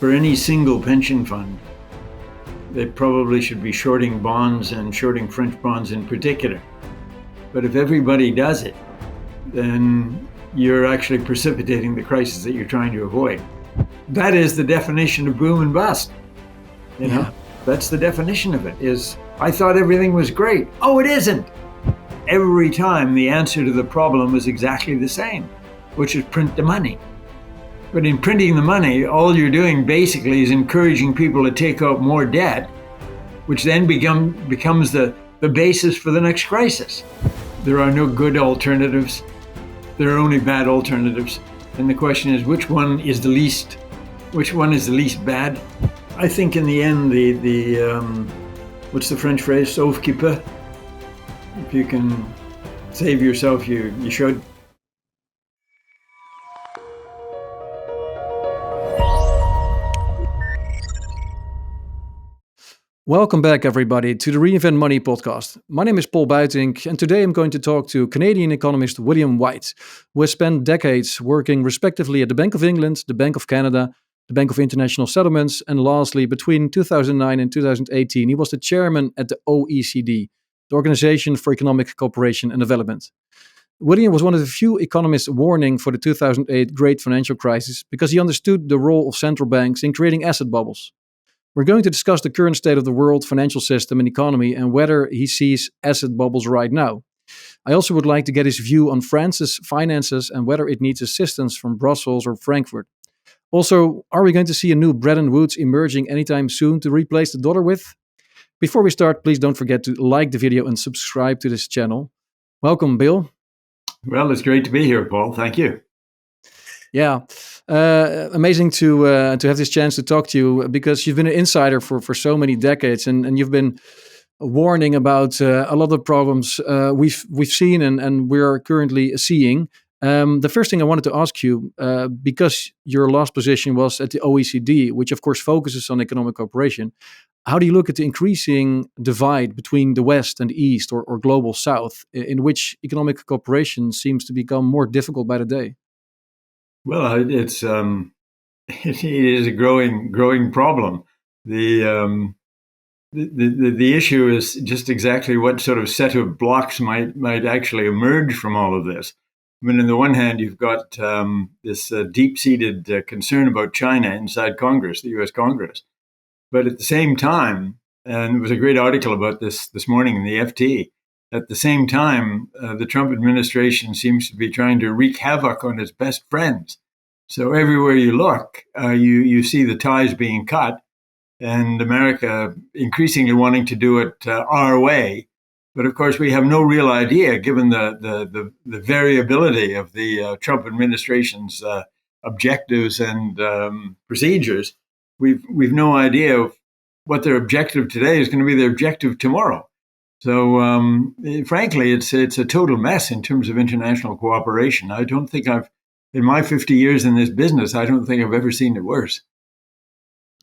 for any single pension fund, they probably should be shorting bonds and shorting French bonds in particular. But if everybody does it, then you're actually precipitating the crisis that you're trying to avoid. That is the definition of boom and bust. You know, that's the definition of it. Is I thought everything was great. Oh, it isn't. Every time the answer to the problem is exactly the same, which is print the money. But in printing the money, all you're doing basically is encouraging people to take out more debt, which then becomes the basis for the next crisis. There are no good alternatives. There are only bad alternatives. And the question is, which one is the least bad? I think in the end, what's the French phrase? Sauve qui peut. If you can save yourself, you should. Welcome back, everybody, to the Reinvent Money podcast. My name is Paul Buitink, and today I'm going to talk to Canadian economist William White, who has spent decades working respectively at the Bank of England, the Bank of Canada, the Bank of International Settlements, and lastly, between 2009 and 2018, he was the chairman at the OECD, the Organization for Economic Cooperation and Development. William was one of the few economists warning for the 2008 great financial crisis because he understood the role of central banks in creating asset bubbles. We're going to discuss the current state of the world financial system and economy and whether he sees asset bubbles right now. I also would like to get his view on France's finances and whether it needs assistance from Brussels or Frankfurt. Also, are we going to see a new Bretton Woods emerging anytime soon to replace the dollar with? Before we start, please don't forget to like the video and subscribe to this channel. Welcome, Bill. Well, it's great to be here, Paul. Thank you. Yeah, amazing to have this chance to talk to you because you've been an insider for so many decades and you've been warning about a lot of problems we've seen and we're currently seeing. The first thing I wanted to ask you, because your last position was at the OECD, which of course focuses on economic cooperation, how do you look at the increasing divide between the West and the East or global South, in which economic cooperation seems to become more difficult by the day? Well, it is a growing problem. The issue is just exactly what sort of set of blocks might actually emerge from all of this. I mean, on the one hand, you've got this deep-seated concern about China inside Congress, the U.S. Congress. But at the same time, and there was a great article about this morning in the FT, at the same time, the Trump administration seems to be trying to wreak havoc on its best friends. So everywhere you look, you see the ties being cut, and America increasingly wanting to do it our way. But of course, we have no real idea, given the variability of the Trump administration's objectives and procedures. We've no idea what their objective today is going to be their objective tomorrow. So, frankly, it's a total mess in terms of international cooperation. I don't think in my 50 years in this business, I don't think I've ever seen it worse.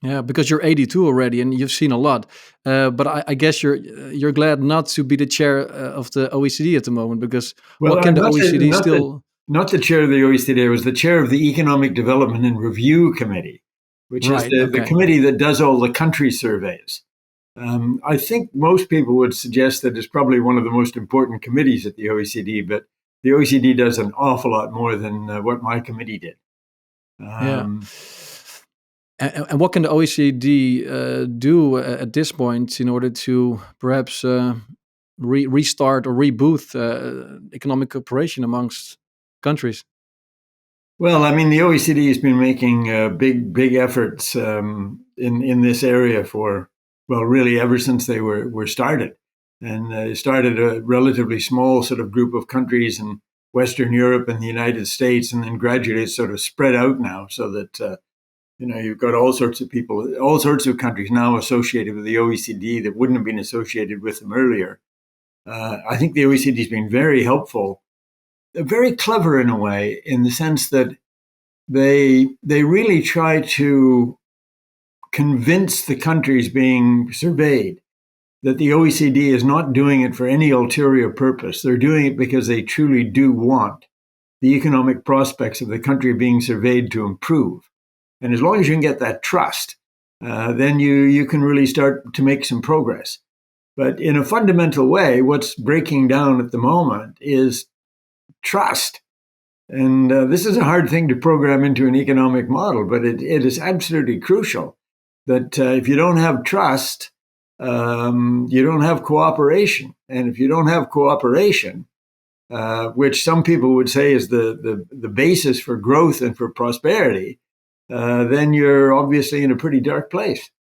Yeah, because you're 82 already and you've seen a lot. But I guess you're glad not to be the chair of the OECD at the moment, because what can the OECD still... Not the chair of the OECD, I was the chair of the Economic Development and Review Committee, which is the committee that does all the country surveys. I think most people would suggest that it's probably one of the most important committees at the OECD, but the OECD does an awful lot more than what my committee did. And what can the OECD do at this point in order to perhaps restart or reboot economic cooperation amongst countries? Well, I mean, the OECD has been making big efforts in this area really ever since they were started. And they started a relatively small sort of group of countries in Western Europe and the United States, and then gradually it's sort of spread out now so that, you've got all sorts of people, all sorts of countries now associated with the OECD that wouldn't have been associated with them earlier. I think the OECD has been very helpful, very clever in a way, in the sense that they really try to convince the countries being surveyed that the OECD is not doing it for any ulterior purpose. They're doing it because they truly do want the economic prospects of the country being surveyed to improve. And as long as you can get that trust, then you can really start to make some progress. But in a fundamental way, what's breaking down at the moment is trust. And this is a hard thing to program into an economic model, but it is absolutely crucial that if you don't have trust, you don't have cooperation. And if you don't have cooperation, which some people would say is the basis for growth and for prosperity, then you're obviously in a pretty dark place.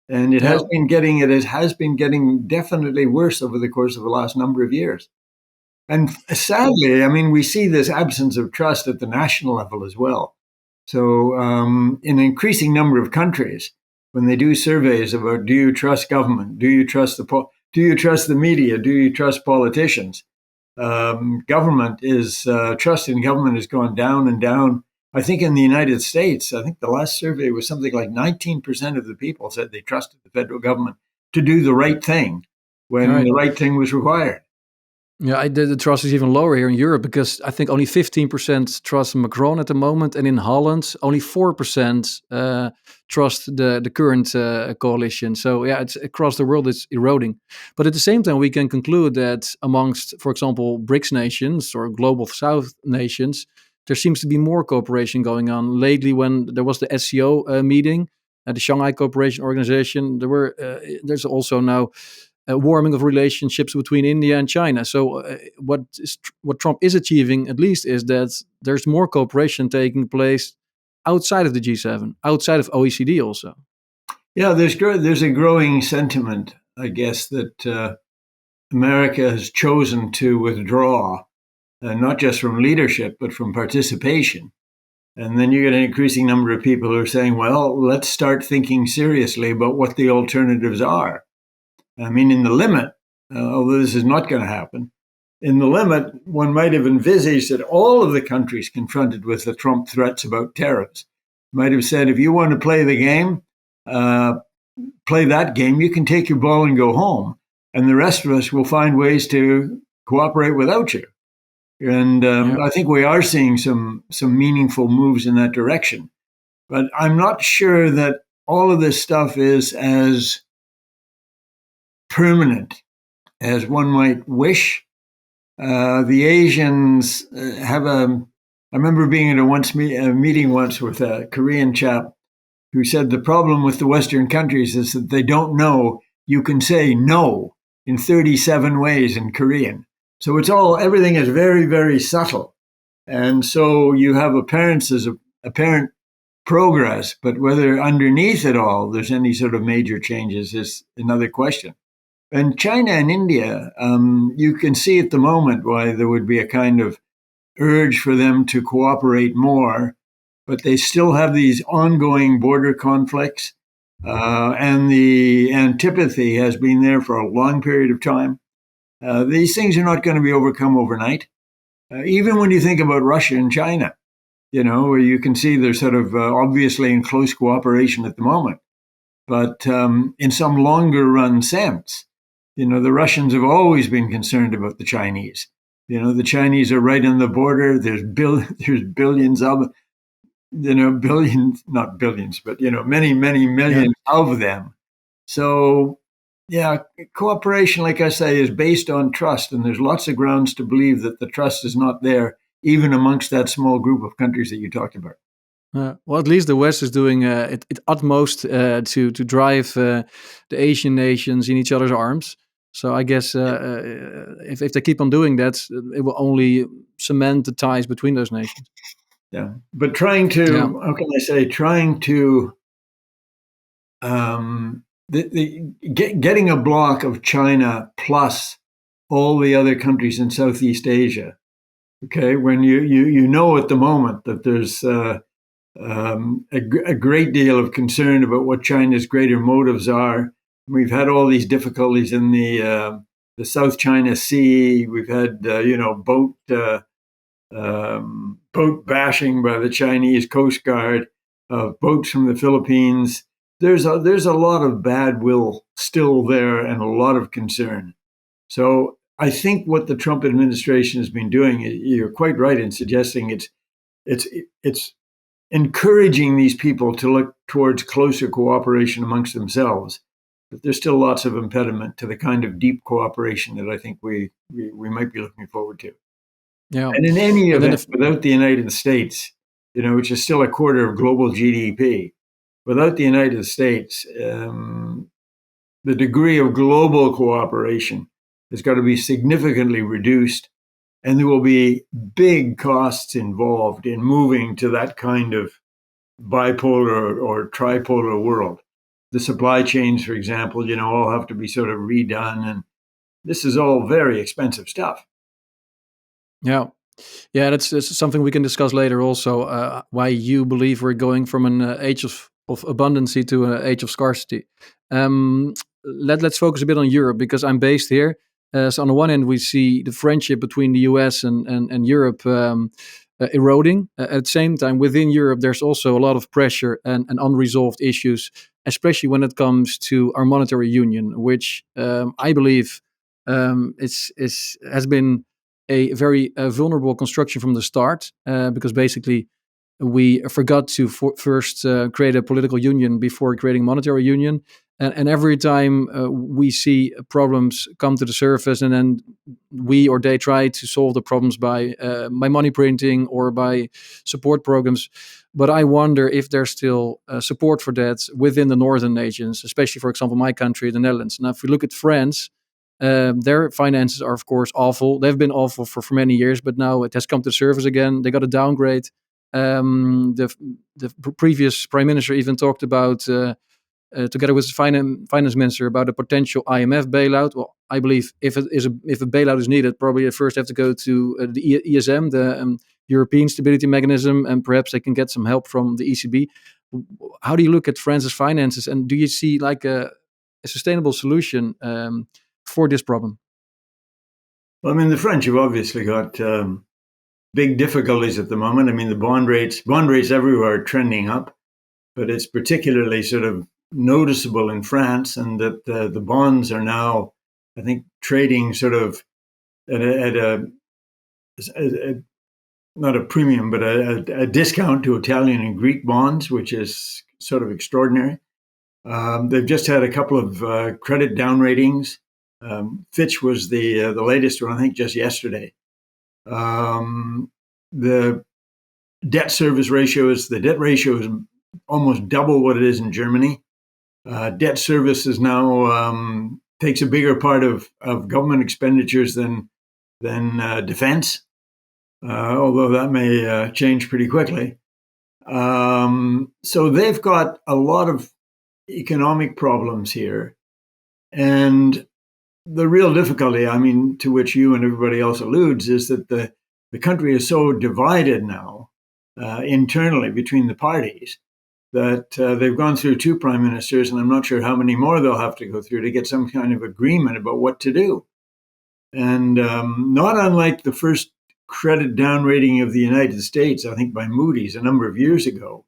And it has been getting definitely worse over the course of the last number of years. And sadly, I mean, we see this absence of trust at the national level as well. So, in an increasing number of countries, when they do surveys about do you trust government, do you trust the media, do you trust politicians, trust in government has gone down and down. I think in the United States, I think the last survey was something like 19% of the people said they trusted the federal government to do the right thing when the right thing was required. Yeah, the trust is even lower here in Europe because I think only 15% trust Macron at the moment, and in Holland only 4% trust the current coalition. So yeah, it's across the world it's eroding. But at the same time, we can conclude that amongst, for example, BRICS nations or Global South nations, there seems to be more cooperation going on. Lately, when there was the SCO meeting at the Shanghai Cooperation Organization, there's also now warming of relationships between India and China. So what Trump is achieving, at least, is that there's more cooperation taking place outside of the G7, outside of OECD also. Yeah, there's a growing sentiment, I guess, that America has chosen to withdraw, not just from leadership, but from participation. And then you get an increasing number of people who are saying, well, let's start thinking seriously about what the alternatives are. I mean, in the limit, although this is not going to happen, in the limit, one might have envisaged that all of the countries confronted with the Trump threats about tariffs might have said, if you want to play the game, play that game, you can take your ball and go home. And the rest of us will find ways to cooperate without you. And I think we are seeing some meaningful moves in that direction. But I'm not sure that all of this stuff is as permanent as one might wish. The Asians I remember being at a meeting once with a Korean chap who said the problem with the Western countries is that they don't know you can say no in 37 ways in Korean. So everything is very, very subtle. And so you have apparent progress, but whether underneath it all there's any sort of major changes is another question. And China and India, you can see at the moment why there would be a kind of urge for them to cooperate more, but they still have these ongoing border conflicts, and the antipathy has been there for a long period of time. These things are not going to be overcome overnight. Even when you think about Russia and China, where you can see they're sort of obviously in close cooperation at the moment. But in some longer run sense, the Russians have always been concerned about the Chinese. The Chinese are right on the border. There's billions of, billions, not billions, but, many, many millions of them. So, yeah, cooperation, like I say, is based on trust. And there's lots of grounds to believe that the trust is not there, even amongst that small group of countries that you talked about. Well, at least the West is doing its utmost to drive the Asian nations in each other's arms. So I guess if they keep on doing that, it will only cement the ties between those nations. Yeah, but trying to getting a block of China plus all the other countries in Southeast Asia. Okay, when you know at the moment that there's a great deal of concern about what China's greater motives are. We've had all these difficulties in the South China Sea. We've had boat bashing by the Chinese Coast Guard, boats from the Philippines. There's a lot of bad will still there and a lot of concern. So I think what the Trump administration has been doing, you're quite right in suggesting it's encouraging these people to look towards closer cooperation amongst themselves. But there's still lots of impediment to the kind of deep cooperation that I think we might be looking forward to. Yeah. And in any And then event, without the United States, which is still a quarter of global GDP, without the United States, the degree of global cooperation has got to be significantly reduced, and there will be big costs involved in moving to that kind of bipolar or tripolar world. The supply chains, for example, all have to be sort of redone, and this is all very expensive stuff. yeah. Yeah, that's something we can discuss later also, why you believe we're going from an age of abundance to an age of scarcity. Um, let's focus a bit on Europe, because I'm based here. So on the one hand, we see the friendship between the US and Europe eroding. At the same time, within Europe, there's also a lot of pressure and unresolved issues, especially when it comes to our monetary union, which I believe has been a very vulnerable construction from the start, because basically we forgot to first create a political union before creating monetary union. And every time we see problems come to the surface, and then we or they try to solve the problems by money printing or by support programs. But I wonder if there's still support for that within the northern nations, especially, for example, my country, the Netherlands. Now, if we look at France, their finances are, of course, awful. They've been awful for many years, but now it has come to the surface again. They got a downgrade. The previous prime minister even talked about, together with the finance minister, about a potential IMF bailout. Well, I believe if a bailout is needed, probably at first have to go to the ESM, the European Stability Mechanism, and perhaps they can get some help from the ECB. How do you look at France's finances, and do you see like a sustainable solution for this problem? Well, I mean, the French have obviously got big difficulties at the moment. I mean, the bond rates everywhere are trending up, but it's particularly sort of noticeable in France, and that the bonds are now, I think, trading sort of at a not a premium, but a discount to Italian and Greek bonds, which is sort of extraordinary. They've just had a couple of credit down ratings. Fitch was the latest one, I think, just yesterday. The debt ratio is almost double what it is in Germany. Debt service is now takes a bigger part of government expenditures than defense, although that may change pretty quickly. So they've got a lot of economic problems here, and the real difficulty, I mean, to which you and everybody else alludes, is that the country is so divided now internally between the parties that they've gone through two prime ministers, and I'm not sure how many more they'll have to go through to get some kind of agreement about what to do. And not unlike the first credit down rating of the United States, I think by Moody's a number of years ago,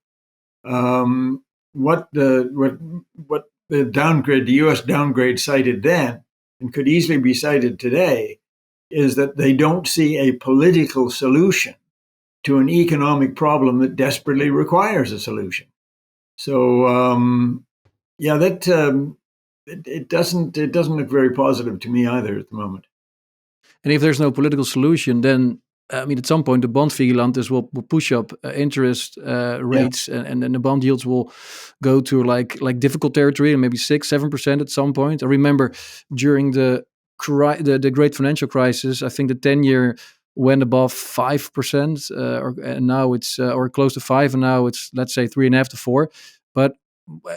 what the downgrade, the U.S. downgrade cited then, and could easily be cited today, is that they don't see a political solution to an economic problem that desperately requires a solution. So, that it doesn't look very positive to me either at the moment. And if there's no political solution, then I mean, at some point, the bond vigilantes will push up interest rates, and then the bond yields will go to like difficult territory, and maybe 6-7% at some point. I remember during the great financial crisis, I think the 10-year went above 5%, and now it's or close to 5, and now it's, let's say, 3.5 to 4. But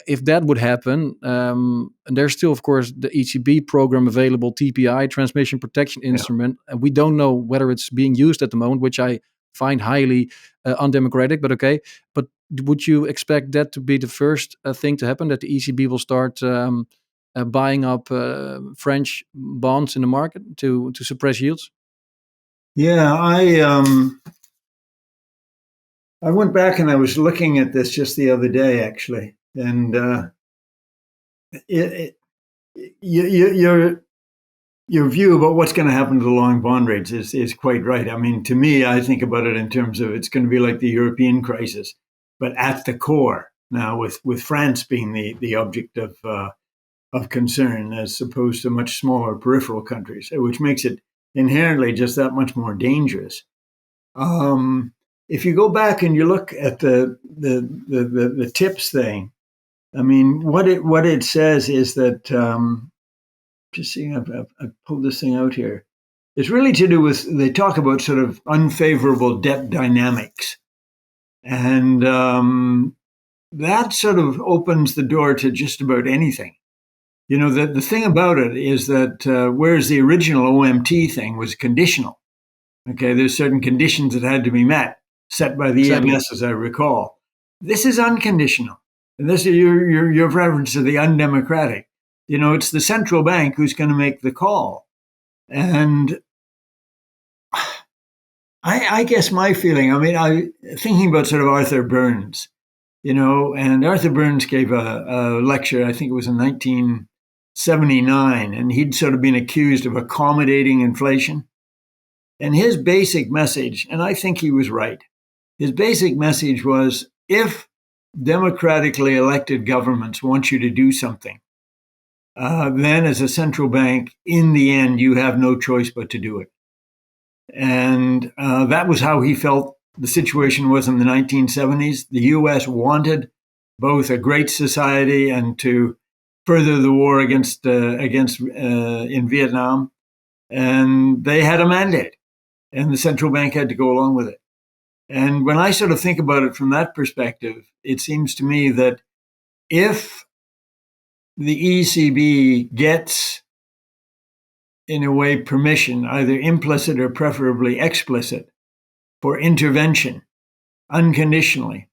if that would happen, and there's still, of course, the ECB program available, TPI, Transmission Protection Instrument, and we don't know whether it's being used at the moment, which I find highly undemocratic, but okay. But would you expect that to be the first thing to happen, that the ECB will start buying up French bonds in the market to suppress yields? Yeah, I went back and I was looking at this just the other day, actually, and your view about what's going to happen to the long bond rates is quite right. I mean, to me, I think about it in terms of it's going to be like the European crisis. but at the core. Now, with France being the object of concern as opposed to much smaller peripheral countries, which makes it inherently just that much more dangerous. If you go back and you look at the TIPS thing, I mean, what it says is that just seeing, I've pulled this thing out here. It's really to do with, they talk about sort of unfavorable debt dynamics, and that sort of opens the door to just about anything. You know, the thing about it is that whereas the original OMT thing was conditional, okay, there's certain conditions that had to be met, set by the Exactly. EMS, as I recall. This is unconditional. And this is your reference to the undemocratic. You know, it's the central bank who's going to make the call. And I guess my feeling, I mean, thinking about sort of Arthur Burns, you know, and Arthur Burns gave a lecture, I think it was in 1979, and he'd sort of been accused of accommodating inflation. And his basic message, and I think he was right, his basic message was, if democratically elected governments want you to do something, then as a central bank, in the end, you have no choice but to do it. And that was how he felt the situation was in the 1970s. The U.S. wanted both a great society and to further the war against in Vietnam, and they had a mandate, and the central bank had to go along with it. And when I sort of think about it from that perspective, it seems to me that if the ECB gets, in a way, permission, either implicit or preferably explicit, for intervention unconditionally,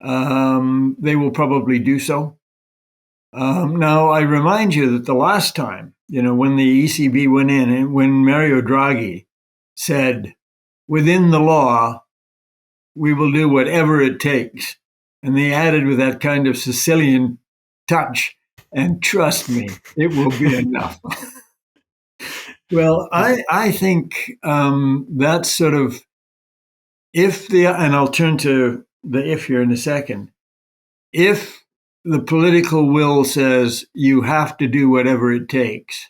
they will probably do so. Now, I remind you that the last time, you know, when the ECB went in and when Mario Draghi said, within the law, we will do whatever it takes. And they added with that kind of Sicilian touch, and trust me, it will be enough. Well, I think that's sort of, and I'll turn to the if here in a second, if the political will says you have to do whatever it takes,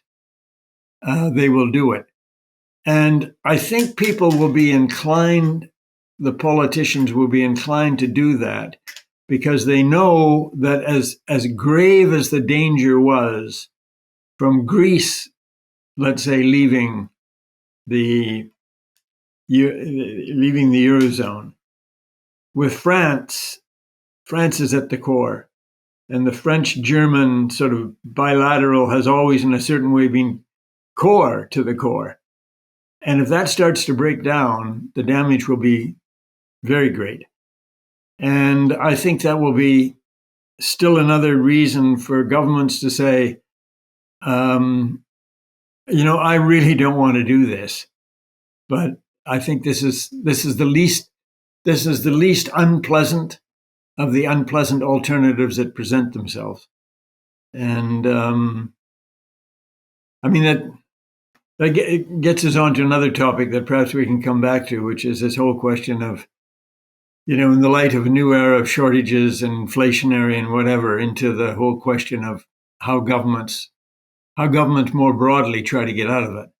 they will do it. And I think people will be inclined, the politicians will be inclined to do that because they know that as grave as the danger was from Greece, let's say, leaving the eurozone, with France is at the core, and the French-German sort of bilateral has always, in a certain way, been core to the core. And if that starts to break down, the damage will be very great. And I think that will be still another reason for governments to say, you know, I really don't want to do this, but I think this is the least unpleasant of the unpleasant alternatives that present themselves. And I mean, that gets us on to another topic that perhaps we can come back to, which is this whole question of, you know, in the light of a new era of shortages and inflationary and whatever, into the whole question of how governments more broadly try to get out of it.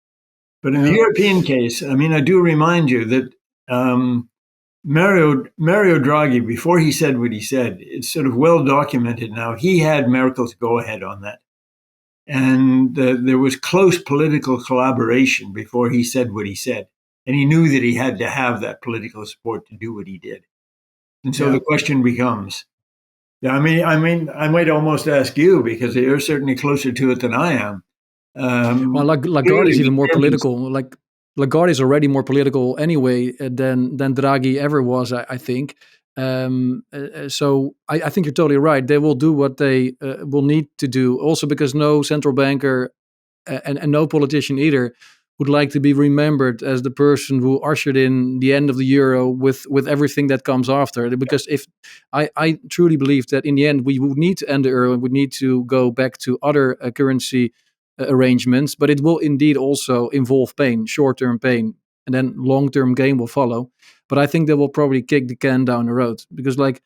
But in the European case, I mean, I do remind you that Mario Draghi, before he said what he said, it's sort of well documented now, he had Merkel's go-ahead on that. And there was close political collaboration before he said what he said. And he knew that he had to have that political support to do what he did. And so the question becomes, I might almost ask you, because you're certainly closer to it than I am. Well, Lagarde is even more political. Like Lagarde is already more political anyway than Draghi ever was, I think. So I think you're totally right. They will do what they will need to do. Also because no central banker and no politician either would like to be remembered as the person who ushered in the end of the euro with everything that comes after. Because if I truly believe that in the end we would need to end the euro and would need to go back to other currency arrangements, but it will indeed also involve pain, short-term pain, and then long-term gain will follow. But I think they will probably kick the can down the road because, like,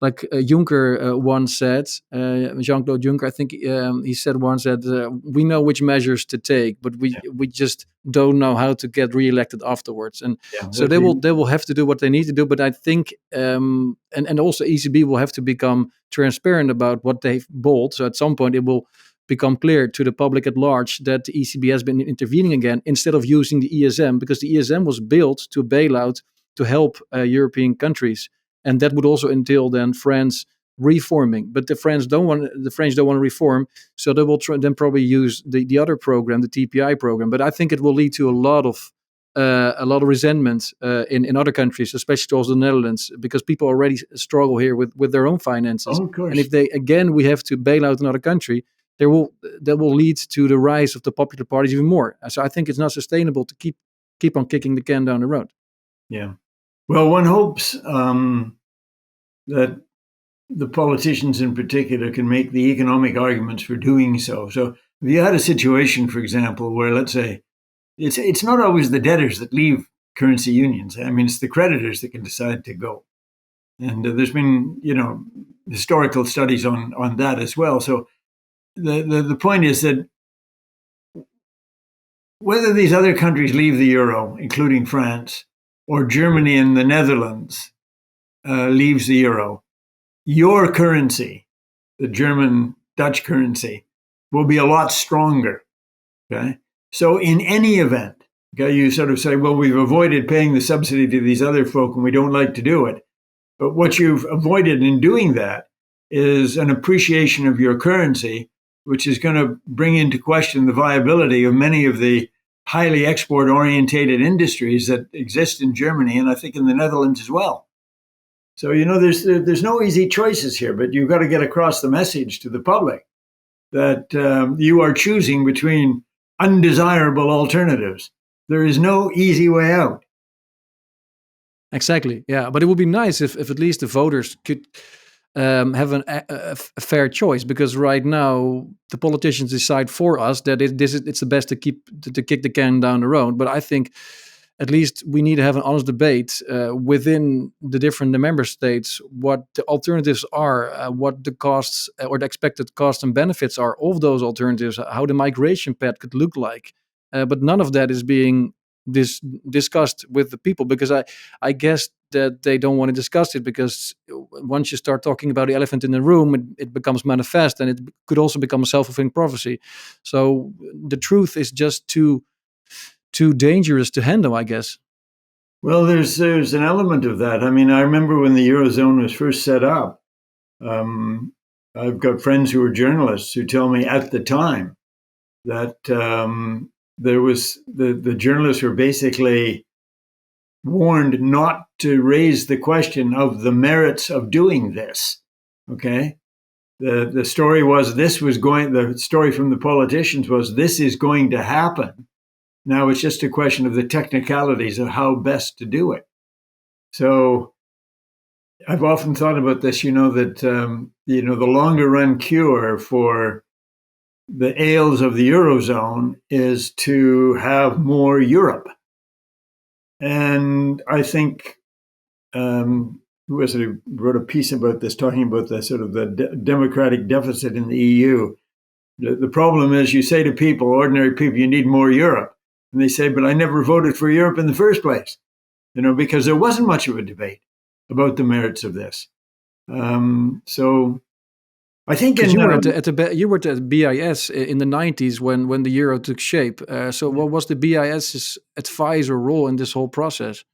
like Juncker once said, Jean-Claude Juncker, I think he said once that we know which measures to take, but we just don't know how to get reelected afterwards. And Yeah, so they will have to do what they need to do. But I think and also ECB will have to become transparent about what they've bought. So at some point it will become clear to the public at large that the ECB has been intervening again instead of using the ESM, because the ESM was built to bail out, to help European countries, and that would also entail then France reforming. But the French don't want to reform, so they will then probably use the other program, the TPI program. But I think it will lead to a lot of resentment in other countries, especially also the Netherlands, because people already struggle here with their own finances. Oh, of course. And if we have to bail out another country, that will lead to the rise of the popular parties even more. So I think it's not sustainable to keep on kicking the can down the road. Yeah. Well, one hopes that the politicians in particular can make the economic arguments for doing so. So if you had a situation, for example, where, let's say, it's not always the debtors that leave currency unions. I mean, it's the creditors that can decide to go. And there's been, historical studies on that as well. So the point is that whether these other countries leave the euro, including France, or Germany and the Netherlands leaves the euro, your currency, the German Dutch currency, will be a lot stronger. Okay, so in any event, okay, you sort of say, well, we've avoided paying the subsidy to these other folk, and we don't like to do it. But what you've avoided in doing that is an appreciation of your currency, which is going to bring into question the viability of many of the highly export-orientated industries that exist in Germany, and I think in the Netherlands as well. So, there's no easy choices here, but you've got to get across the message to the public that you are choosing between undesirable alternatives. There is no easy way out. Exactly. Yeah, but it would be nice if at least the voters could have a fair choice, because right now the politicians decide for us that it's the best to kick the can down the road. But I think at least we need to have an honest debate within the different member states, what the alternatives are, what the costs or the expected costs and benefits are of those alternatives, how the migration path could look like. But none of that is being discussed with the people, because I guess that they don't want to discuss it, because once you start talking about the elephant in the room, it becomes manifest, and it could also become a self-fulfilling prophecy. So the truth is just too dangerous to handle, I guess. Well, there's an element of that. I mean, I remember when the eurozone was first set up. I've got friends who were journalists who tell me at the time that there was the journalists were basically warned not to raise the question of the merits of doing this. Okay, the story was the story from the politicians was this is going to happen. Now it's just a question of the technicalities of how best to do it. So I've often thought about this, that the longer run cure for the ails of the eurozone is to have more Europe. And I think who wrote a piece about this, talking about the sort of the democratic deficit in the EU. The problem is, you say to people, ordinary people, you need more Europe. And they say, but I never voted for Europe in the first place, because there wasn't much of a debate about the merits of this. So I think you were you were at BIS in the 90s when the euro took shape. So what was the BIS's advice or role in this whole process?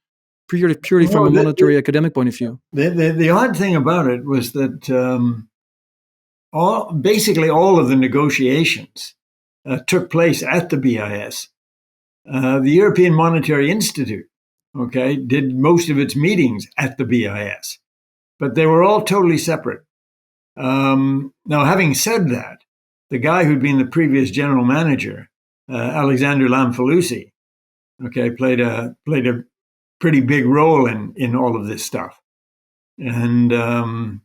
Purely from a monetary academic point of view. The odd thing about it was that basically all of the negotiations took place at the BIS. The European Monetary Institute, did most of its meetings at the BIS, but they were all totally separate. Now, having said that, the guy who'd been the previous general manager, Alexander Lamfalussy, played a pretty big role in all of this stuff. And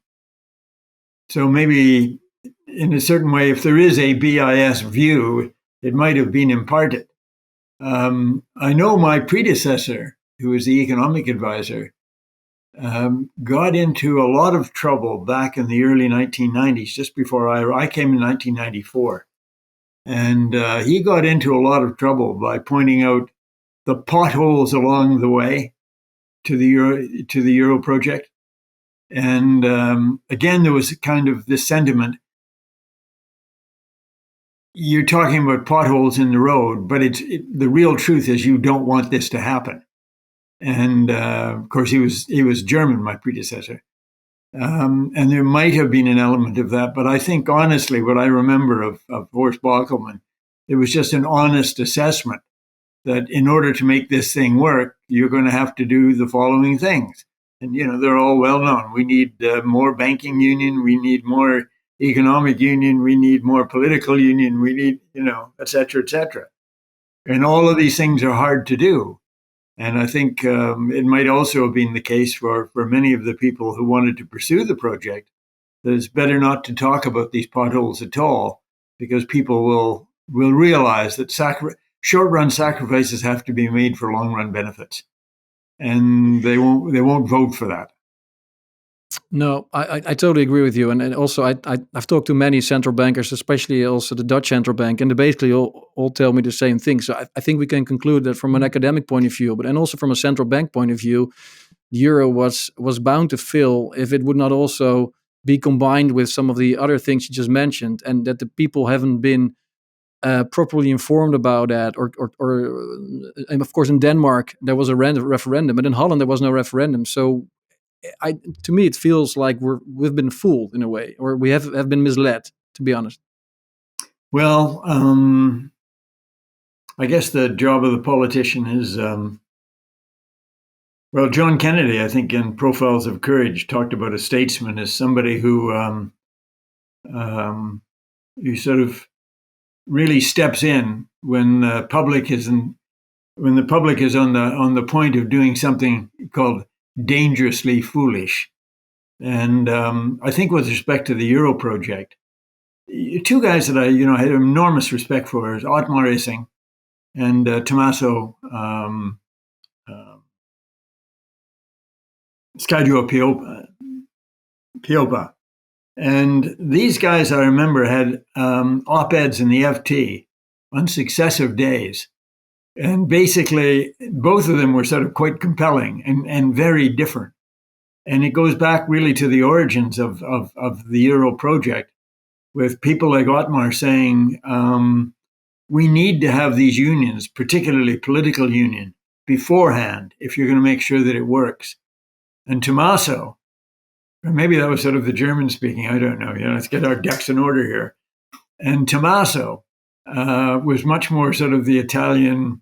so maybe in a certain way, if there is a BIS view, it might have been imparted. I know my predecessor, who was the economic advisor, got into a lot of trouble back in the early 1990s, just before I came in 1994. And he got into a lot of trouble by pointing out the potholes along the way to the Euro project. And again, there was kind of this sentiment. You're talking about potholes in the road, but the real truth is you don't want this to happen. And of course, he was German, my predecessor, and there might have been an element of that. But I think honestly, what I remember of Horst Bockelman, it was just an honest assessment that in order to make this thing work, you're going to have to do the following things. And, they're all well known. We need more banking union. We need more economic union. We need more political union. We need, et cetera, et cetera. And all of these things are hard to do. And I think it might also have been the case for many of the people who wanted to pursue the project that it's better not to talk about these potholes at all, because people will realize that short-run sacrifices have to be made for long-run benefits, and they won't vote for that. No, I totally agree with you. And also, I've talked to many central bankers, especially also the Dutch central bank, and they basically all tell me the same thing. So I think we can conclude that from an academic point of view, and also from a central bank point of view, the euro was bound to fail if it would not also be combined with some of the other things you just mentioned, and that the people haven't been properly informed about that, or and of course in Denmark there was a referendum, but in Holland there was no referendum. So to me, it feels like we've been fooled in a way, or we have been misled, to be honest. Well, I guess the job of the politician is, well, John Kennedy, I think, in Profiles of Courage, talked about a statesman as somebody who sort of really steps in when the public is on the point of doing something called dangerously foolish. And I think with respect to the Euro project, two guys that I had enormous respect for is Otmar Issing and Tommaso Scaglio Pioppa. And these guys, I remember, had op-eds in the FT on successive days. And basically, both of them were sort of quite compelling and very different. And it goes back really to the origins of the Euro project, with people like Otmar saying, we need to have these unions, particularly political union, beforehand if you're going to make sure that it works. And Tommaso, or maybe that was sort of the German speaking, I don't know, let's get our ducks in order here. And Tommaso was much more sort of the Italian.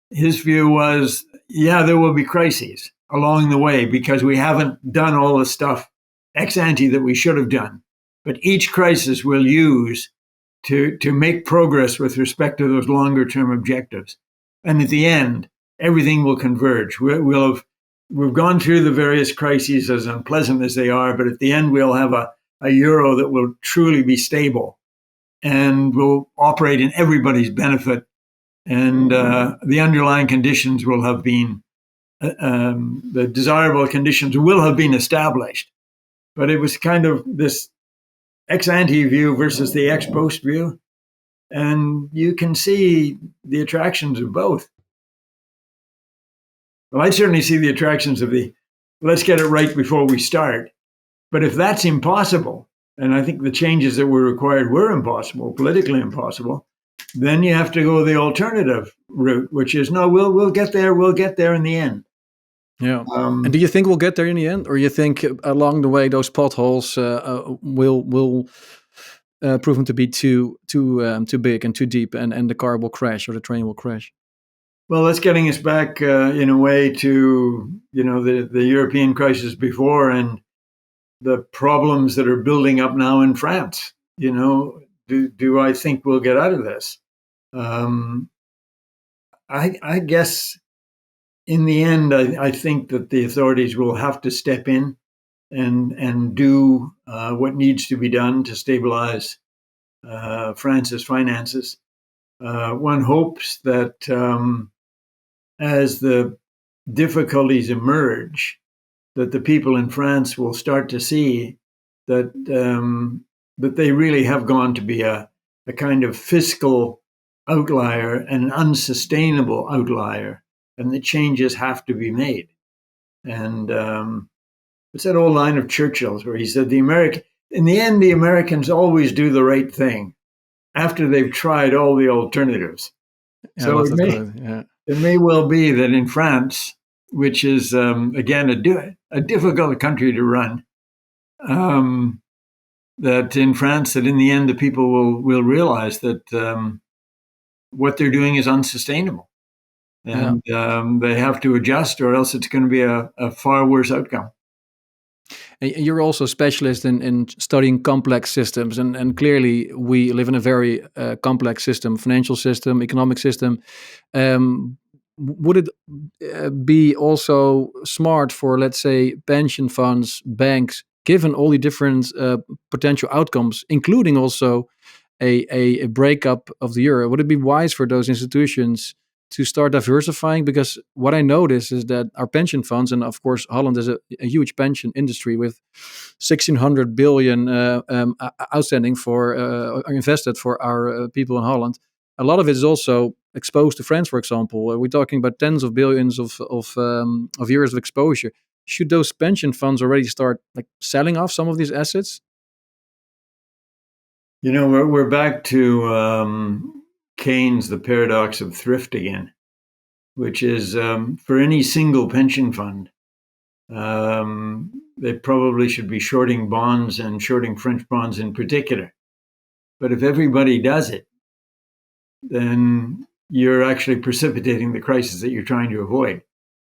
His view was, there will be crises along the way because we haven't done all the stuff ex ante that we should have done. But each crisis we'll use to make progress with respect to those longer term objectives. And at the end, everything will converge. We've gone through the various crises, as unpleasant as they are, but at the end we'll have a euro that will truly be stable and will operate in everybody's benefit. And the underlying conditions will have been, the desirable conditions will have been established. But it was kind of this ex ante view versus the ex post view. And you can see the attractions of both. Well, I certainly see the attractions of the let's get it right before we start. But if that's impossible, and I think the changes that were required were impossible, politically impossible, then you have to go the alternative route, which is no, we'll get there in the end. Yeah. And do you think we'll get there in the end, or you think along the way those potholes will prove to be too big and too deep, and the car will crash or the train will crash? Well, that's getting us back in a way to the European crisis before and the problems that are building up now in France. Do I think we'll get out of this? I guess in the end, I think that the authorities will have to step in and do what needs to be done to stabilize France's finances. One hopes that as the difficulties emerge, that the people in France will start to see that that they really have gone to be a kind of fiscal outlier and an unsustainable outlier, and the changes have to be made. And it's that old line of Churchill's where he said, in the end, the Americans always do the right thing after they've tried all the alternatives. Yeah, I So love that quote. Yeah. it may well be that in France, which is, again, a difficult country to run, that in France, that in the end, the people will realize that what they're doing is unsustainable. And they have to adjust, or else it's going to be a far worse outcome. And you're also a specialist in studying complex systems, and clearly we live in a very complex system, financial system, economic system. Would it be also smart for, let's say, pension funds, banks, given all the different potential outcomes, including also a breakup of the euro, would it be wise for those institutions to start diversifying? Because what I notice is that our pension funds, and of course Holland is a huge pension industry with 1,600 billion outstanding for invested for our people in Holland. A lot of it is also exposed to France, for example. We're talking about tens of billions of years of exposure. Should those pension funds already start like selling off some of these assets? You know, we're back to Keynes, the paradox of thrift again, which is for any single pension fund, they probably should be shorting bonds and shorting French bonds in particular. But if everybody does it, then you're actually precipitating the crisis that you're trying to avoid.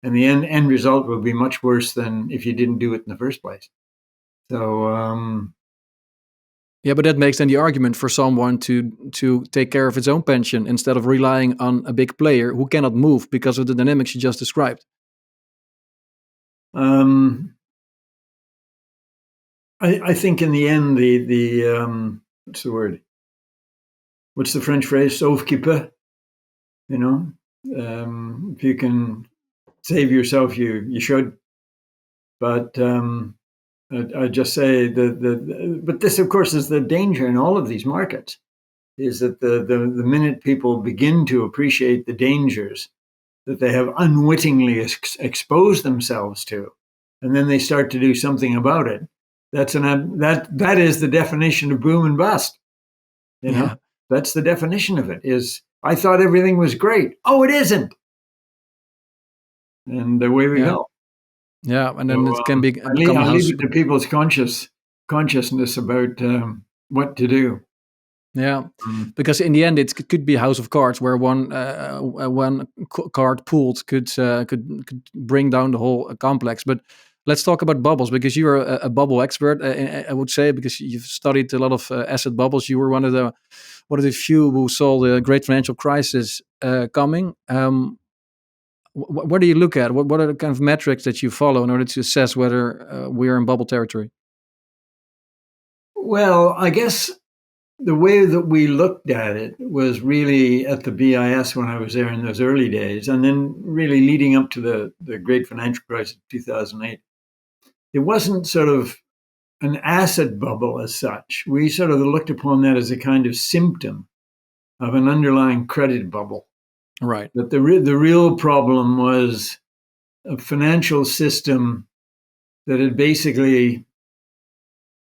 And the end result will be much worse than if you didn't do it in the first place. So, yeah, but that makes then the argument for someone to take care of its own pension instead of relying on a big player who cannot move because of the dynamics you just described. I think in the end, the what's the word? What's the French phrase? Sauve qui peut. You know, if you can save yourself, you should. But I just say but this, of course, is the danger in all of these markets, is that the minute people begin to appreciate the dangers that they have unwittingly exposed themselves to, and then they start to do something about it, that is the definition of boom and bust. You know, that's the definition of it. Is I thought everything was great. Oh, it isn't. And away we go. Yeah, and then it can become a I'll house. leave it to people's consciousness about what to do. Yeah, because in the end, it could be a house of cards where one card pulled could bring down the whole complex. But let's talk about bubbles, because you're a bubble expert. I would say, because you've studied a lot of asset bubbles. You were one of the few who saw the great financial crisis coming. What do you look at? What are the kind of metrics that you follow in order to assess whether we are in bubble territory? Well, I guess the way that we looked at it was really at the BIS when I was there in those early days, and then really leading up to the great financial crisis of 2008. It wasn't sort of an asset bubble as such. We sort of looked upon that as a kind of symptom of an underlying credit bubble. Right. But the real problem was a financial system that had basically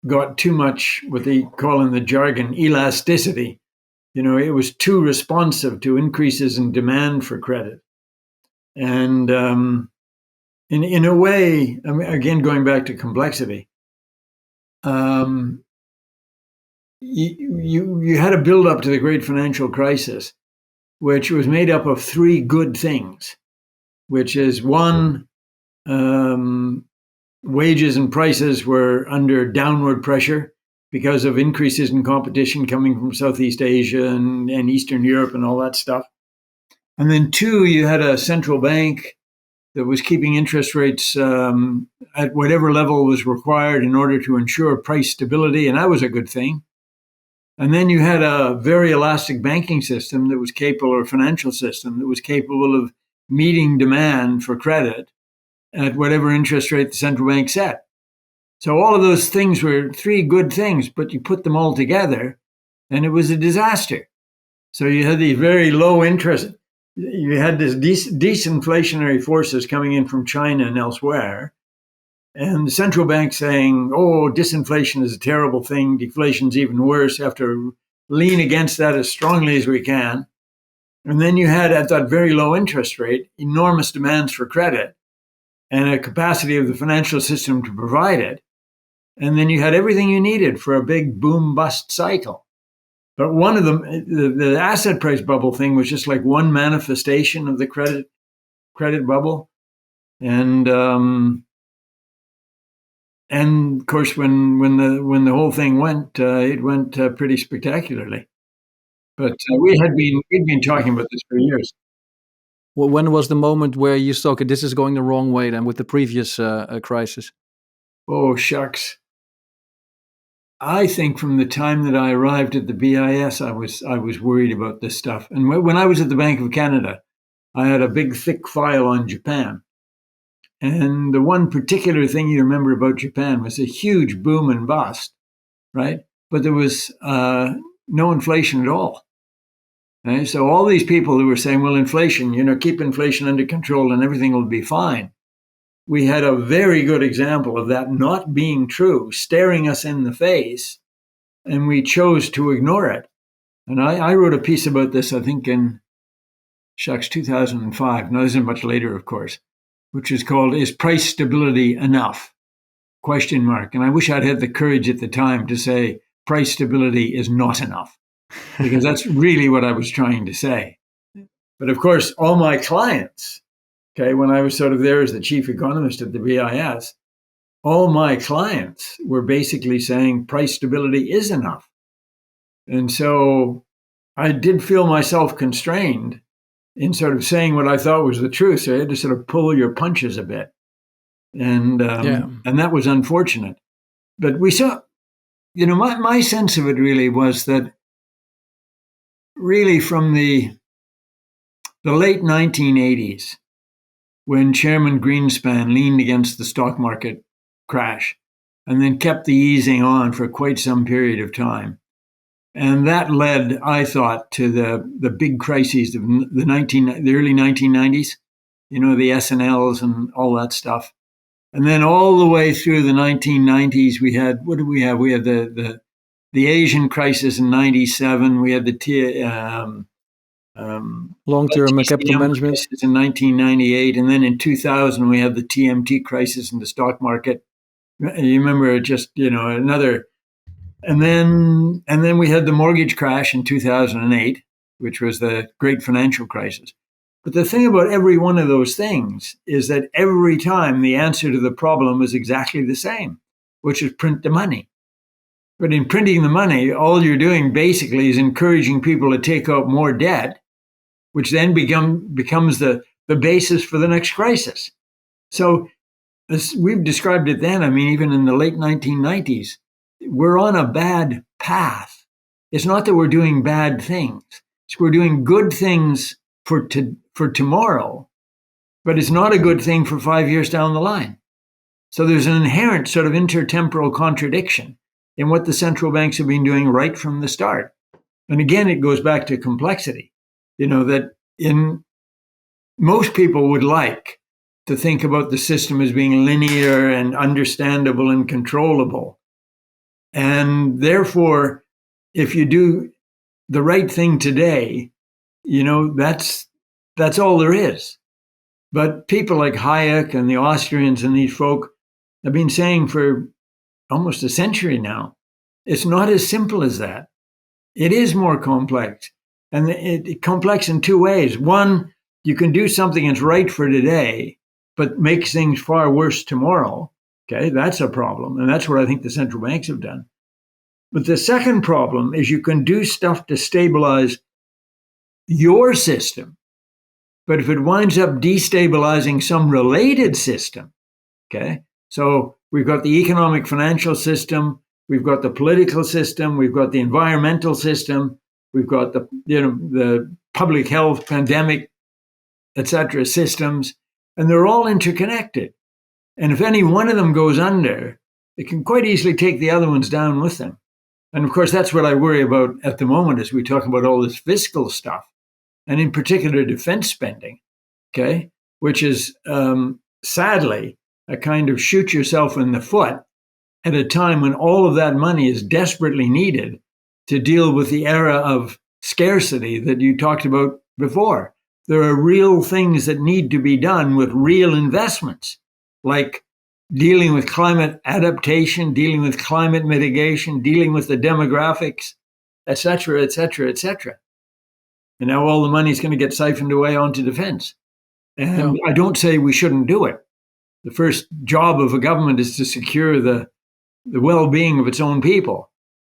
got too much, what they call in the jargon, elasticity. You know, it was too responsive to increases in demand for credit. And in a way, I mean, again, going back to complexity, you had a build up to the great financial crisis, which was made up of three good things, which is one, wages and prices were under downward pressure because of increases in competition coming from Southeast Asia and Eastern Europe and all that stuff. And then two, you had a central bank that was keeping interest rates at whatever level was required in order to ensure price stability, and that was a good thing. And then you had a very elastic banking system that was capable, or financial system that was capable of meeting demand for credit at whatever interest rate the central bank set. So all of those things were three good things, but you put them all together and it was a disaster. So you had these very low interest, you had this disinflationary forces coming in from China and elsewhere. And the central bank saying, oh, disinflation is a terrible thing. Deflation's even worse. Have to lean against that as strongly as we can. And then you had, at that very low interest rate, enormous demands for credit and a capacity of the financial system to provide it. And then you had everything you needed for a big boom-bust cycle. But one of them, the asset price bubble thing was just like one manifestation of the credit bubble. And of course, when the whole thing went, it went pretty spectacularly. But we'd been talking about this for years. Well, when was the moment where you saw, okay, this is going the wrong way then with the previous crisis? Oh, shucks. I think from the time that I arrived at the BIS, I was worried about this stuff. And when I was at the Bank of Canada, I had a big, thick file on Japan. And the one particular thing you remember about Japan was a huge boom and bust, right? But there was no inflation at all. Right? So all these people who were saying, well, inflation, keep inflation under control and everything will be fine. We had a very good example of that not being true, staring us in the face, and we chose to ignore it. And I wrote a piece about this, I think in, 2005. No, this isn't much later, of course, which is called, Is Price Stability Enough? ? And I wish I'd had the courage at the time to say, price stability is not enough, because that's really what I was trying to say. But of course, all my clients, okay, when I was sort of there as the chief economist at the BIS, all my clients were basically saying price stability is enough. And so I did feel myself constrained in sort of saying what I thought was the truth. So I had to sort of pull your punches a bit. And that was unfortunate. But we saw, my sense of it really was that really from the late 1980s, when Chairman Greenspan leaned against the stock market crash and then kept the easing on for quite some period of time. And that led, I thought, to the big crises of the early 1990s, the S&Ls and all that stuff. And then all the way through the 1990s, we had, what did we have? We had the Asian crisis in 97. We had the long-term capital management in 1998, and then in 2000 we had the TMT crisis in the stock market. You remember just another, and then we had the mortgage crash in 2008, which was the great financial crisis. But the thing about every one of those things is that every time the answer to the problem is exactly the same, which is print the money. But in printing the money, all you're doing basically is encouraging people to take out more debt, which then becomes the basis for the next crisis. So as we've described it then, even in the late 1990s, we're on a bad path. It's not that we're doing bad things. It's we're doing good things for tomorrow, but it's not a good thing for 5 years down the line. So there's an inherent sort of intertemporal contradiction in what the central banks have been doing right from the start. And again, it goes back to complexity. That most people would like to think about the system as being linear and understandable and controllable. And therefore, if you do the right thing today, that's all there is. But people like Hayek and the Austrians and these folk have been saying for almost a century now, it's not as simple as that. It is more complex. And it's complex in two ways. One, you can do something that's right for today, but makes things far worse tomorrow. Okay, that's a problem. And that's what I think the central banks have done. But the second problem is you can do stuff to stabilize your system. But if it winds up destabilizing some related system, okay, so we've got the economic financial system, we've got the political system, we've got the environmental system, we've got the public health, pandemic, etc. systems, and they're all interconnected. And if any one of them goes under, it can quite easily take the other ones down with them. And of course, that's what I worry about at the moment as we talk about all this fiscal stuff, and in particular, defense spending, okay, which is sadly a kind of shoot yourself in the foot at a time when all of that money is desperately needed to deal with the era of scarcity that you talked about before. There are real things that need to be done with real investments, like dealing with climate adaptation, dealing with climate mitigation, dealing with the demographics, et cetera, et cetera, et cetera. And now all the money is going to get siphoned away onto defense. Yeah. And I don't say we shouldn't do it. The first job of a government is to secure the well-being of its own people.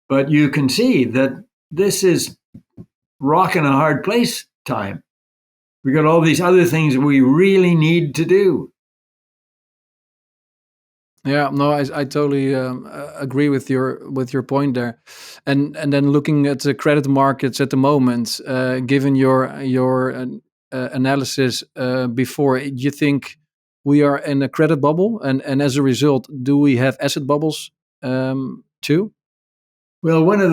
But you can see that this is rock in a hard place time. We got all these other things that we really need to do. Yeah, no, I totally agree with your point there, and then looking at the credit markets at the moment, given your analysis before, you think we are in a credit bubble, and as a result, do we have asset bubbles too? Well, one of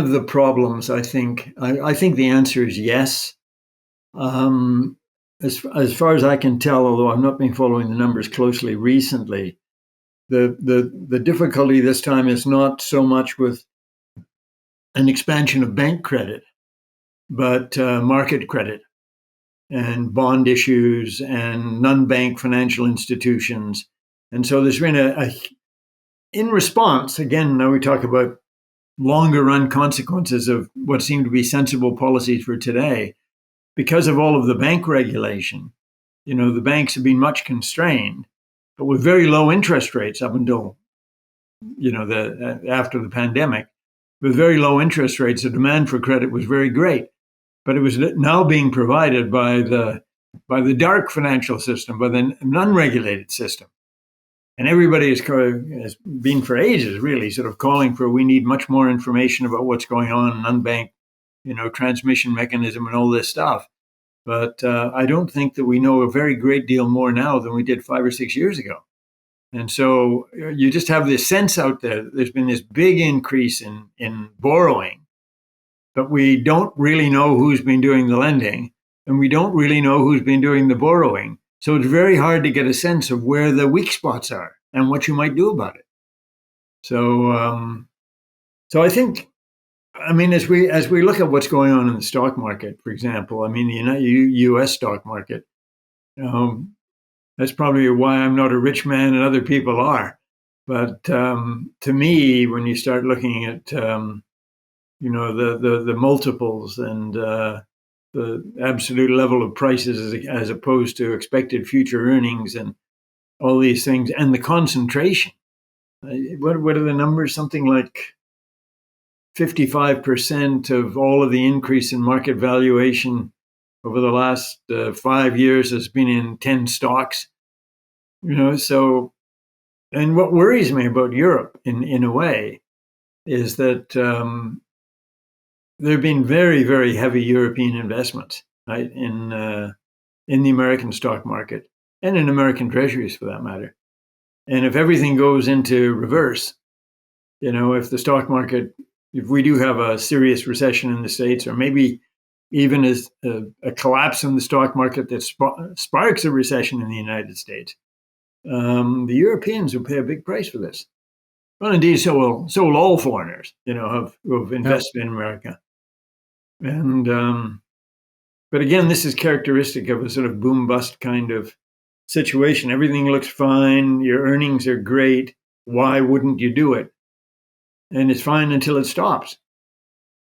the problems, I think the answer is yes. As far as I can tell, although I've not been following the numbers closely recently, the difficulty this time is not so much with an expansion of bank credit, but market credit and bond issues and non-bank financial institutions. And so there's been in response, again, now we talk about longer run consequences of what seem to be sensible policies for today. Because of all of the bank regulation, the banks have been much constrained, but with very low interest rates up until, after the pandemic, with very low interest rates, the demand for credit was very great. But it was now being provided by the dark financial system, by the non-regulated system. And everybody has been for ages really sort of calling for, we need much more information about what's going on in unbanked, transmission mechanism and all this stuff. But I don't think that we know a very great deal more now than we did 5 or 6 years ago. And so you just have this sense out there that there's been this big increase in borrowing, but we don't really know who's been doing the lending, and we don't really know who's been doing the borrowing. So it's very hard to get a sense of where the weak spots are and what you might do about it. So, so I think, as we look at what's going on in the stock market, for example, the U.S. stock market, that's probably why I'm not a rich man and other people are. But to me, when you start looking at the multiples and the absolute level of prices as opposed to expected future earnings and all these things, and the concentration. What are the numbers? Something like 55% of all of the increase in market valuation over the last 5 years has been in 10 stocks. So, and what worries me about Europe in a way is that there have been very, very heavy European investments, right, in the American stock market and in American treasuries for that matter. And if everything goes into reverse, if the stock market, if we do have a serious recession in the States, or maybe even as a collapse in the stock market that sparks a recession in the United States, the Europeans will pay a big price for this. Well, indeed, so will all foreigners, who have invested in America. And but again, this is characteristic of a sort of boom bust kind of situation. Everything looks fine. Your earnings are great. Why wouldn't you do it? And it's fine until it stops.